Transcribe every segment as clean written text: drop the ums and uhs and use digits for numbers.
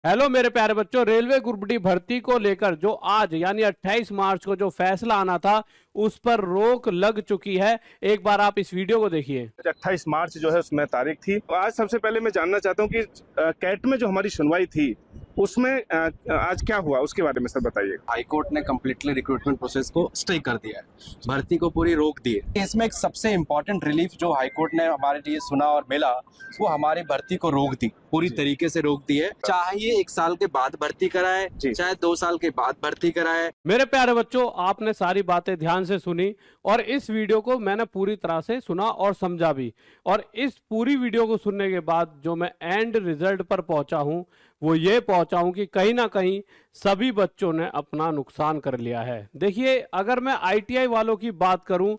Hello मेरे प्यारे बच्चों, रेलवे ग्रुप डी भर्ती को लेकर जो आज यानी 28 मार्च को जो फैसला आना था उस पर रोक लग चुकी है। एक बार आप इस वीडियो को देखिए। 28 मार्च जो है उसमें तारीख थी। आज सबसे पहले मैं जानना चाहता हूँ कि कैट में जो हमारी सुनवाई थी उसमें आज क्या हुआ, उसके बारे में सर बताइए। हाई कोर्ट ने कम्प्लीटली रिक्रूटमेंट प्रोसेस को स्टे कर दिया है, भर्ती को पूरी रोक दी है। इसमें एक सबसे इम्पोर्टेंट रिलीफ जो हाई कोर्ट ने हमारे लिए सुना और मिला, वो हमारी भर्ती को रोक दी, पूरी तरीके से रोक दी है। चाहे 1 साल के बाद भर्ती कराए, चाहे 2 साल के बाद भर्ती कराए। मेरे प्यारे बच्चों, आपने सारी बातें ध्यान से सुनी और इस वीडियो को मैंने पूरी तरह से सुना और समझा भी। और इस पूरी वीडियो को सुनने के बाद जो मैं एंड रिजल्ट पर पहुंचा हूं वो ये पहुंचा हूं कि कहीं ना कहीं सभी बच्चों ने अपना नुकसान कर लिया है। देखिए, अगर मैं आईटीआई वालों की बात करूं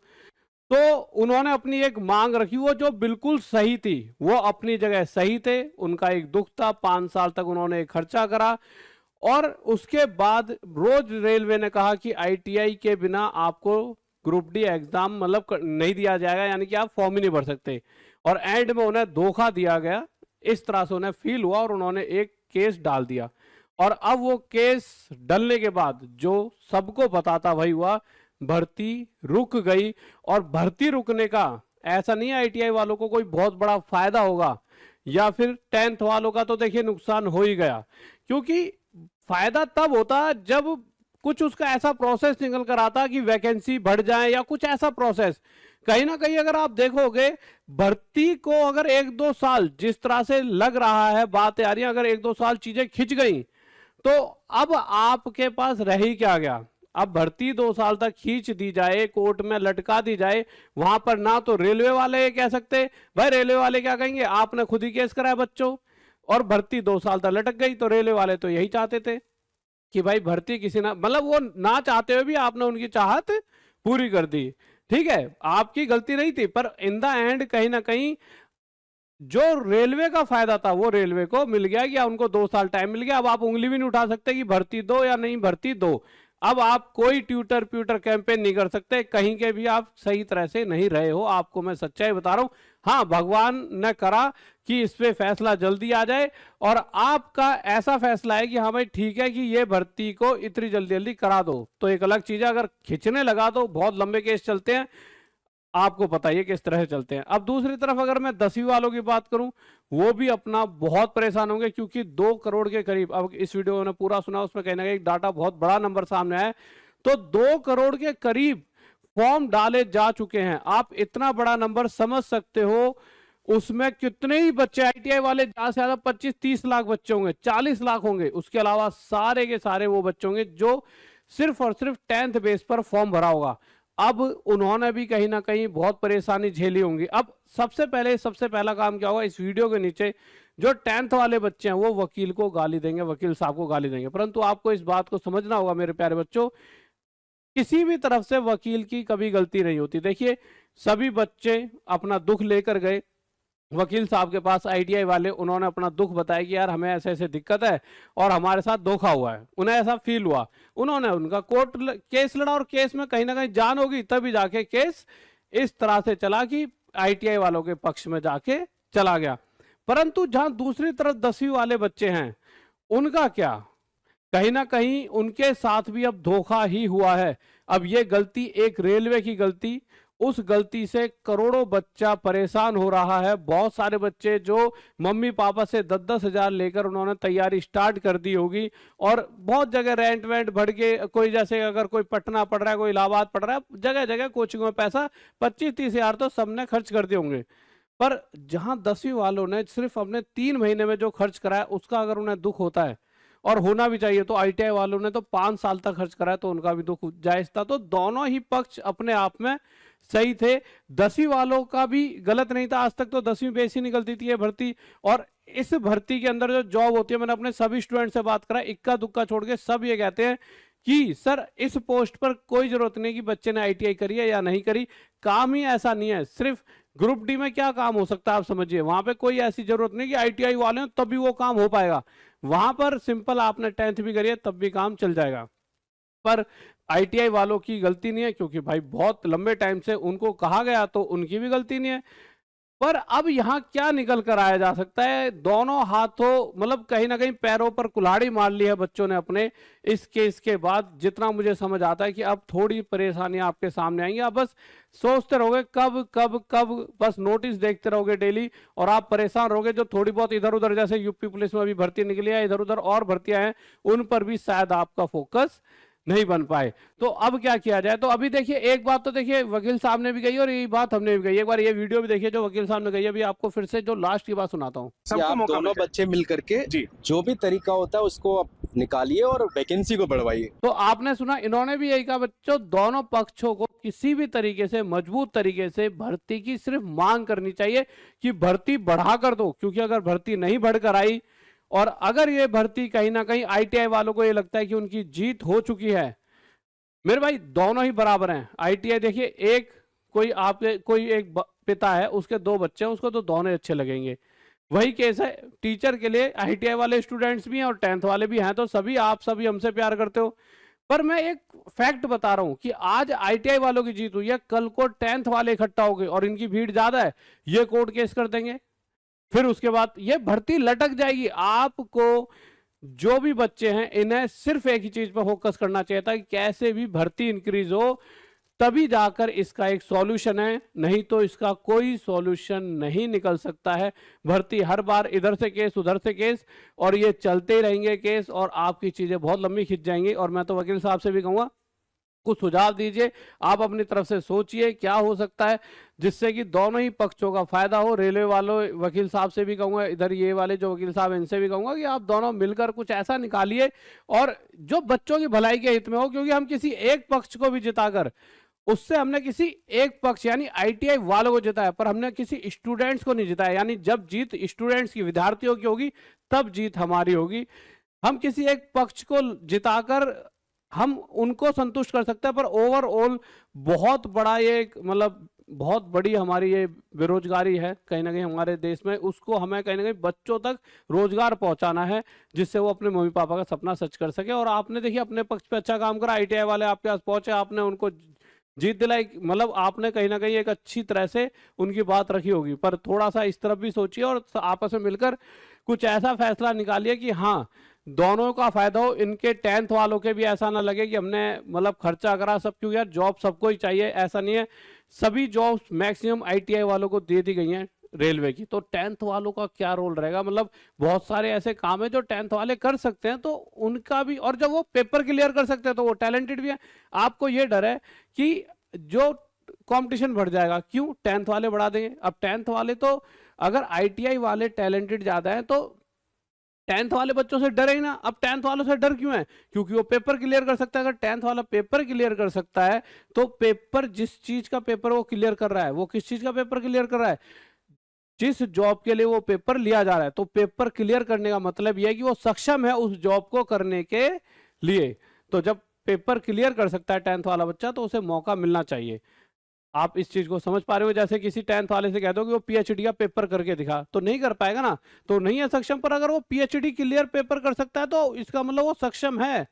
तो उन्होंने अपनी एक मांग रखी, वो जो बिल्कुल सही थी, वो अपनी जगह सही थे। उनका एक दुख था, 5 साल तक उन्होंने एक खर्चा करा और उसके बाद रोज रेलवे ने कहा कि आईटीआई के बिना आपको ग्रुप डी एग्जाम मतलब नहीं दिया जाएगा, यानी कि आप फॉर्म ही नहीं भर सकते। और एंड में उन्हें धोखा दिया गया, इस तरह से उन्हें फील हुआ और उन्होंने एक केस डाल दिया। और अब वो केस डलने के बाद जो सबको पता था वही हुआ, भर्ती रुक गई। और भर्ती रुकने का ऐसा नहीं है आईटीआई वालों को कोई बहुत बड़ा फायदा होगा, या फिर 10th वालों का तो देखिए नुकसान हो ही गया। क्योंकि फायदा तब होता जब कुछ उसका ऐसा प्रोसेस निकल कर आता कि वैकेंसी बढ़ जाए या कुछ ऐसा प्रोसेस। कहीं ना कहीं अगर आप देखोगे, भर्ती को अगर 1-2 साल जिस तरह से लग रहा है, बात आ रही है, अगर 1-2 साल चीजें खिंच गई तो अब आपके पास रह ही क्या गया। अब भर्ती 2 साल तक खींच दी जाए, कोर्ट में लटका दी जाए, वहां पर ना तो रेलवे वाले कह सकते, भाई रेलवे वाले क्या कहेंगे, आपने खुद ही केस कराया बच्चों। और भर्ती 2 साल तक लटक गई तो रेलवे वाले तो यही चाहते थे कि भाई भर्ती किसी ना, मतलब वो ना चाहते हुए भी आपने उनकी चाहत पूरी कर दी। ठीक है, आपकी गलती नहीं थी, पर इन द एंड कहीं ना कहीं जो रेलवे का फायदा था वो रेलवे को मिल गया कि उनको 2 साल टाइम मिल गया। अब आप उंगली भी नहीं उठा सकते कि भर्ती दो या नहीं भर्ती दो। अब आप कोई ट्यूटर प्यूटर कैंपेन नहीं कर सकते, कहीं के भी आप सही तरह से नहीं रहे हो। आपको मैं सच्चाई बता रहा हूं। हाँ, भगवान ने करा कि इस पे फैसला जल्दी आ जाए और आपका ऐसा फैसला है कि हाँ भाई ठीक है कि ये भर्ती को इतनी जल्दी जल्दी करा दो, तो एक अलग चीज है। अगर खिंचने लगा तो बहुत लंबे केस चलते हैं, आपको पता ही है किस तरह से चलते हैं। अब दूसरी तरफ अगर मैं 10वीं वालों की बात करूं, वो भी अपना बहुत परेशान होंगे, क्योंकि 2 करोड़ के करीब, अब इस वीडियो ने पूरा सुना, उसमें कहीं ना कहीं डाटा बहुत बड़ा नंबर सामने आया, तो 2 करोड़ के करीब फॉर्म डाले जा चुके हैं। आप इतना बड़ा नंबर समझ सकते हो, उसमें कितने ही बच्चे आईटीआई वाले, ज्यादा से ज्यादा 25-30 लाख बच्चे होंगे, 40 लाख होंगे। उसके अलावा सारे के सारे वो बच्चे होंगे जो सिर्फ और सिर्फ 10th बेस पर फॉर्म भरा होगा। अब उन्होंने भी कहीं ना कहीं बहुत परेशानी झेली होंगी। अब सबसे पहला काम क्या होगा, इस वीडियो के नीचे जो 10th वाले बच्चे हैं वो वकील को गाली देंगे, वकील साहब को गाली देंगे। परंतु आपको इस बात को समझना होगा मेरे प्यारे बच्चों, किसी भी तरफ से वकील की कभी गलती नहीं होती। देखिए, सभी बच्चे अपना दुख लेकर गए वकील साहब के पास, आईटीआई वाले, उन्होंने अपना दुख बताया कि यार हमें ऐसे ऐसे दिक्कत है और हमारे साथ धोखा हुआ है, उन्हें ऐसा फील हुआ। उन्होंने उनका कोर्ट केस लड़ा और केस में कहीं ना कहीं जान होगी, तभी जाके केस इस तरह से चला कि आईटीआई वालों के पक्ष में जाके चला गया। परंतु जहां दूसरी तरफ 10वीं वाले बच्चे हैं, उनका क्या, कहीं ना कहीं उनके साथ भी अब धोखा ही हुआ है। अब ये गलती एक रेलवे की गलती, उस गलती से करोड़ों बच्चा परेशान हो रहा है। बहुत सारे बच्चे जो मम्मी पापा से 10-10 हजार लेकर उन्होंने तैयारी स्टार्ट कर दी होगी, और बहुत जगह रेंट वेंट बढ़ के, कोई जैसे अगर कोई पटना पढ़ रहा है, कोई इलाहाबाद पढ़ रहा है, जगह जगह कोचिंग में पैसा 25-30 हजार तो सबने खर्च कर दिए होंगे। पर जहां 10वीं वालों ने सिर्फ अपने 3 महीने में जो खर्च कराया, उसका अगर उन्हें दुख होता है, और होना भी चाहिए, तो आईटीआई वालों ने तो 5 साल तक खर्च कराया, तो उनका भी दुख जायज था। तो दोनों ही पक्ष अपने आप में सही थे। 10वीं वालों का भी गलत नहीं था। आज तक तो 10वीं बेस ही निकलती थी ये भर्ती, और इस भर्ती के अंदर जो जॉब होती है, मैंने अपने सभी स्टूडेंट से बात करा, इक्का दुक्का छोड़ के सब ये कहते हैं कि सर इस पोस्ट पर कोई जरूरत नहीं कि बच्चे ने आईटीआई करी है या नहीं करी, काम ही ऐसा नहीं है। सिर्फ ग्रुप डी में क्या काम हो सकता है आप समझिए, वहां पे कोई ऐसी जरूरत नहीं कि आईटीआई वाले हो तभी वो काम हो पाएगा। वहां पर सिंपल आपने 10th भी करी है तब भी काम चल जाएगा। पर आईटीआई वालों की गलती नहीं है, क्योंकि भाई बहुत लंबे टाइम से उनको कहा गया, तो उनकी भी गलती नहीं है। पर अब यहाँ क्या निकल कर आया जा सकता है, दोनों हाथों मतलब कहीं ना कहीं पैरों पर कुल्हाड़ी मार ली है बच्चों ने अपने इस केस के बाद। जितना मुझे समझ आता है कि अब थोड़ी परेशानियां आपके सामने आएंगी, आप बस सोचते रहोगे कब कब कब, बस नोटिस देखते रहोगे डेली और आप परेशान रहोगे। जो थोड़ी बहुत इधर उधर जैसे यूपी पुलिस में अभी भर्ती निकली है, इधर उधर और भर्तियां हैं, उन पर भी शायद आपका फोकस नहीं बन पाए। तो अब क्या किया जाए? तो अभी देखिए एक बात तो देखिए वकील साहब ने भी कही और यही बात हमने भी कही। एक बार ये वीडियो भी देखिए जो वकील साहब ने कही। अभी आपको फिर से जो लास्ट की बात सुनाता हूँ। सबको आप मौका दोनों मिल जाए। बच्चे मिल करके जी। जो भी तरीका होता है उसको आप निकालिए और वैकेंसी को बढ़वाइए। तो आपने सुना, इन्होंने भी यही कहा बच्चों, दोनों पक्षों को किसी भी तरीके से मजबूत तरीके से भर्ती की सिर्फ मांग करनी चाहिए कि भर्ती बढ़ा कर दो। क्योंकि अगर भर्ती नहीं बढ़कर आई और अगर ये भर्ती कहीं ना कहीं आईटीआई वालों को ये लगता है कि उनकी जीत हो चुकी है, मेरे भाई दोनों ही बराबर हैं। आईटीआई देखिए, एक कोई एक पिता है, उसके 2 बच्चे हैं, उसको तो दोनों ही अच्छे लगेंगे। वही केस है टीचर के लिए, आईटीआई वाले स्टूडेंट्स भी हैं और 10th वाले भी हैं, तो सभी आप सभी हमसे प्यार करते हो। पर मैं एक फैक्ट बता रहा हूं कि आज आईटीआई वालों की जीत हुई है, कल को 10th वाले इकट्ठा हो गए और इनकी भीड़ ज्यादा है, ये कोर्ट केस कर देंगे, फिर उसके बाद ये भर्ती लटक जाएगी। आपको जो भी बच्चे हैं इन्हें सिर्फ एक ही चीज पर फोकस करना चाहिए था कि कैसे भी भर्ती इंक्रीज हो, तभी जाकर इसका एक सॉल्यूशन है, नहीं तो इसका कोई सॉल्यूशन नहीं निकल सकता है। भर्ती हर बार इधर से केस उधर से केस और ये चलते ही रहेंगे केस और आपकी चीजें बहुत लंबी खिंच जाएंगी। और मैं तो वकील साहब से भी कहूंगा कुछ सुझाव दीजिए, आप अपनी तरफ से सोचिए क्या हो सकता है जिससे कि दोनों ही पक्षों का फायदा हो। रेलवे वालों वकील साहब से भी कहूंगा, इधर ये वाले जो वकील साहब इनसे भी कहूंगा कि आप दोनों मिलकर कुछ ऐसा निकालिए और जो बच्चों की भलाई के हित में हो। क्योंकि हम किसी एक पक्ष को भी जिताकर, उससे हमने किसी एक पक्ष यानी आईटीआई वालों को जिताया, पर हमने किसी स्टूडेंट्स को नहीं जिताया। यानी जब जीत स्टूडेंट्स की, विद्यार्थियों की होगी, तब जीत हमारी होगी। हम किसी एक पक्ष को जिताकर हम उनको संतुष्ट कर सकते हैं, पर ओवरऑल बहुत बड़ा ये मतलब बहुत बड़ी हमारी ये बेरोजगारी है कहीं ना कहीं हमारे देश में, उसको हमें कहीं ना कहीं बच्चों तक रोजगार पहुंचाना है जिससे वो अपने मम्मी पापा का सपना सच कर सके। और आपने देखिए अपने पक्ष पे अच्छा काम करा, आईटीआई वाले आपके पास पहुंचे, आपने उनको जीत दिलाई, मतलब आपने कहीं ना कहीं एक अच्छी तरह से उनकी बात रखी होगी। पर थोड़ा सा इस तरफ भी सोचिए और आपस में मिलकर कुछ ऐसा फैसला निकालिए कि हाँ दोनों का फायदा हो। इनके 10th वालों के भी ऐसा ना लगे कि हमने मतलब खर्चा करा सब, क्योंकि यार जॉब सबको ही चाहिए, ऐसा नहीं है। सभी जॉब्स मैक्सिमम आईटीआई वालों को दे दी गई हैं रेलवे की, तो 10th वालों का क्या रोल रहेगा? मतलब बहुत सारे ऐसे काम है जो 10th वाले कर सकते हैं, तो उनका भी, और जब वो पेपर क्लियर कर सकते हैं तो वो टैलेंटेड भी है। आपको ये डर है कि जो कंपटीशन बढ़ जाएगा, क्यों? 10th वाले बढ़ा देंगे। अब 10th वाले तो अगर आईटीआई वाले टैलेंटेड ज्यादा है तो 10th वाले बच्चों से डरे ही ना। अब 10th वालों से डर क्यों है? क्योंकि वो पेपर क्लियर कर सकता है। अगर 10th वाला पेपर क्लियर कर सकता है तो पेपर, जिस चीज का पेपर वो क्लियर कर रहा है, वो किस चीज का पेपर क्लियर कर रहा है? जिस जॉब के लिए वो पेपर लिया जा रहा है। तो पेपर क्लियर करने का मतलब यह है कि वो सक्षम है उस जॉब को करने के लिए। तो जब पेपर क्लियर कर सकता है 10th वाला बच्चा तो उसे मौका मिलना चाहिए। आप इस चीज को समझ पा रहे हो? जैसे किसी 10th वाले से कह दो कि वो पीएचडी का पेपर करके दिखा, तो नहीं कर पाएगा ना, तो नहीं है सक्षम। पर अगर वो पीएचडी क्लियर पेपर कर सकता है तो इसका मतलब वो सक्षम है,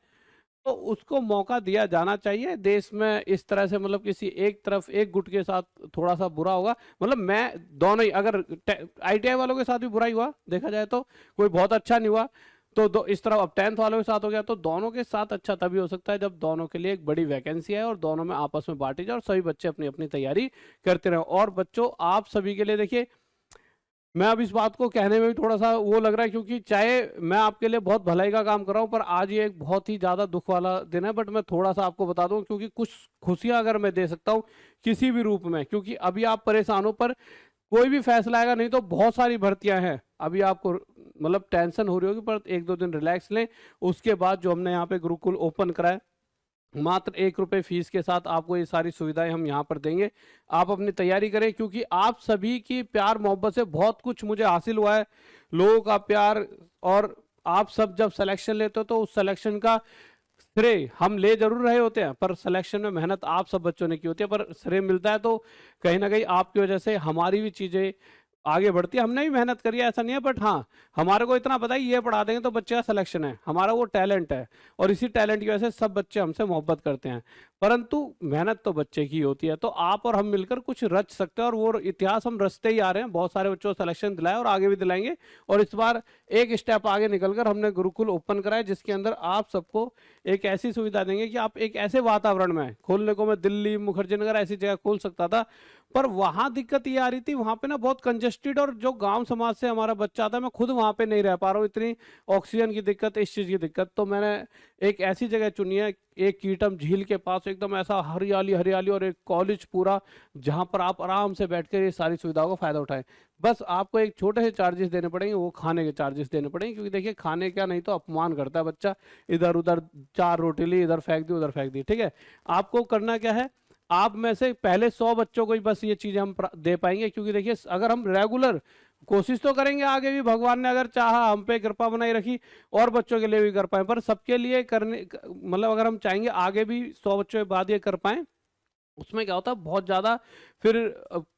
तो उसको मौका दिया जाना चाहिए। देश में इस तरह से मतलब किसी एक तरफ एक गुट के साथ थोड़ा सा बुरा होगा। मतलब मैं दोनों ही, अगर आईटीआई वालों के साथ भी बुरा ही हुआ देखा जाए तो कोई बहुत अच्छा नहीं हुआ, तो इस तरह अब 10th वालों के साथ हो गया, तो दोनों के साथ अच्छा तभी हो सकता है जब दोनों के लिए एक बड़ी वैकेंसी है और दोनों में आपस में बांटी जाए और सभी बच्चे अपनी अपनी तैयारी करते रहे। और बच्चों आप सभी के लिए देखिए, मैं अब इस बात को कहने में भी थोड़ा सा वो लग रहा है, क्योंकि चाहे मैं आपके लिए बहुत भलाई का काम कर रहा हूँ, पर आज ये एक बहुत ही ज्यादा दुख वाला दिन है। बट मैं थोड़ा सा आपको बता दूं, क्योंकि कुछ खुशियां अगर मैं दे सकता हूँ किसी भी रूप में, क्योंकि अभी आप परेशान हो, पर कोई भी फैसला आएगा, नहीं तो बहुत सारी भर्तियां हैं। अभी आपको मतलब टेंशन हो रही होगी, पर 1-2 दिन रिलैक्स लें। उसके बाद जो हमने यहाँ पे गुरुकुल ओपन कराए, मात्र 1 रुपये फीस के साथ आपको ये सारी सुविधाएं हम यहाँ पर देंगे। आप अपनी तैयारी करें, क्योंकि आप सभी की प्यार मोहब्बत से बहुत कुछ मुझे हासिल हुआ है, लोगों का प्यार। और आप सब जब सिलेक्शन लेते हो तो उस सिलेक्शन का श्रेय हम ले जरूर रहे होते हैं, पर सिलेक्शन में मेहनत आप सब बच्चों ने की होती है, पर श्रेय मिलता है तो कहीं ना कहीं आपकी वजह से हमारी भी चीजें आगे बढ़ती है। हमने भी मेहनत करी है, ऐसा नहीं है, बट हाँ हमारे को इतना पता है ये पढ़ा देंगे तो बच्चे का सिलेक्शन है, हमारा वो टैलेंट है और इसी टैलेंट की वजह से सब बच्चे हमसे मोहब्बत करते हैं। परंतु मेहनत तो बच्चे की होती है, तो आप और हम मिलकर कुछ रच सकते हैं, और वो इतिहास हम रचते ही आ रहे हैं। बहुत सारे बच्चों को सिलेक्शन दिलाया और आगे भी दिलाएंगे, और इस बार एक स्टेप आगे निकलकर हमने गुरुकुल ओपन कराया, जिसके अंदर आप सबको एक ऐसी सुविधा देंगे कि आप एक ऐसे वातावरण में, खोलने को मैं दिल्ली, मुखर्जी नगर ऐसी जगह खोल सकता था, पर वहां दिक्कत ये आ रही थी, वहां पे ना बहुत कंजेस्टेड, और जो गांव समाज से हमारा बच्चा आता है, मैं खुद वहां पे नहीं रह पा रहा हूँ, इतनी ऑक्सीजन की दिक्कत, इस चीज की दिक्कत। तो मैंने एक ऐसी जगह चुनी है, एक कीटम झील के पास, एकदम ऐसा हरियाली हरियाली, और एक कॉलेज पूरा, जहां पर आप आराम से बैठकर ये सारी सुविधाओं का फायदा उठाएं। बस आपको एक छोटे से चार्जेस देने पड़ेंगे, वो खाने के चार्जेस देने पड़ेंगे, क्योंकि देखिए खाने क्या, नहीं तो अपमान करता है बच्चा, इधर उधर 4 रोटी ली, इधर फेंक दी उधर फेंक दी। ठीक है, आपको करना क्या है, आप में से पहले 100 बच्चों को ही बस ये चीजें हम दे पाएंगे, क्योंकि देखिए अगर हम रेगुलर कोशिश तो करेंगे, आगे भी भगवान ने अगर चाहा, हम पे कृपा बनाई रखी, और बच्चों के लिए भी कर पाए, पर सबके लिए करने, मतलब अगर हम चाहेंगे आगे भी 100 बच्चों के बाद ये कर पाए, उसमें क्या होता है बहुत ज़्यादा फिर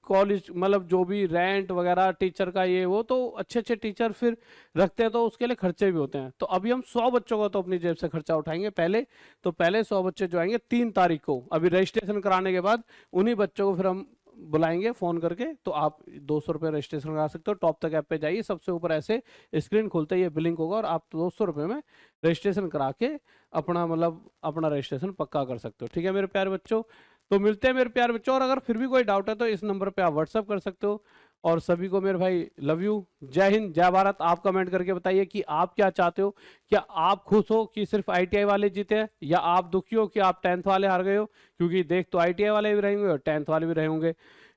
कॉलेज, मतलब जो भी रेंट वगैरह टीचर का ये वो, तो अच्छे अच्छे टीचर फिर रखते हैं, तो उसके लिए खर्चे भी होते हैं। तो अभी हम 100 बच्चों का तो अपनी जेब से खर्चा उठाएंगे पहले, तो पहले 100 बच्चे जो आएंगे 3 तारीख को, अभी रजिस्ट्रेशन कराने के बाद उन्हीं बच्चों को फिर हम बुलाएंगे फोन करके। तो आप 200 रुपये रजिस्ट्रेशन करा सकते हो, टॉप तक ऐप पे जाइए, सबसे ऊपर ऐसे स्क्रीन खुलते ही ये बिलिंग होगा, और आप 200 रुपये में रजिस्ट्रेशन करा के अपना, मतलब अपना रजिस्ट्रेशन पक्का कर सकते हो। ठीक है मेरे प्यारे बच्चों, तो मिलते हैं मेरे प्यारे बच्चों, और अगर फिर भी कोई डाउट है तो इस नंबर पे आप व्हाट्सअप कर सकते हो। और सभी को मेरे भाई लव यू, जय हिंद, जय भारत। आप कमेंट करके बताइए कि आप क्या चाहते हो, क्या आप खुश हो कि सिर्फ ITI वाले जीते हैं, या आप दुखी हो कि आप 10th वाले हार गए हो, क्योंकि देख तो ITI वाले भी रहेंगे और 10th वाले भी रहेंगे,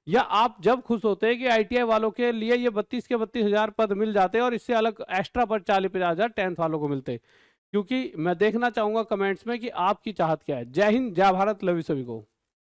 या आप जब खुश होते हैं कि ITI वालों के लिए ये 32 के 32 हजार पद मिल जाते हैं, और इससे अलग एक्स्ट्रा पद 40-50 हजार 10th वालों को मिलते, क्योंकि मैं देखना चाहूंगा कमेंट्स में कि आपकी चाहत क्या है। जय हिंद, जय भारत, लव यू सभी को।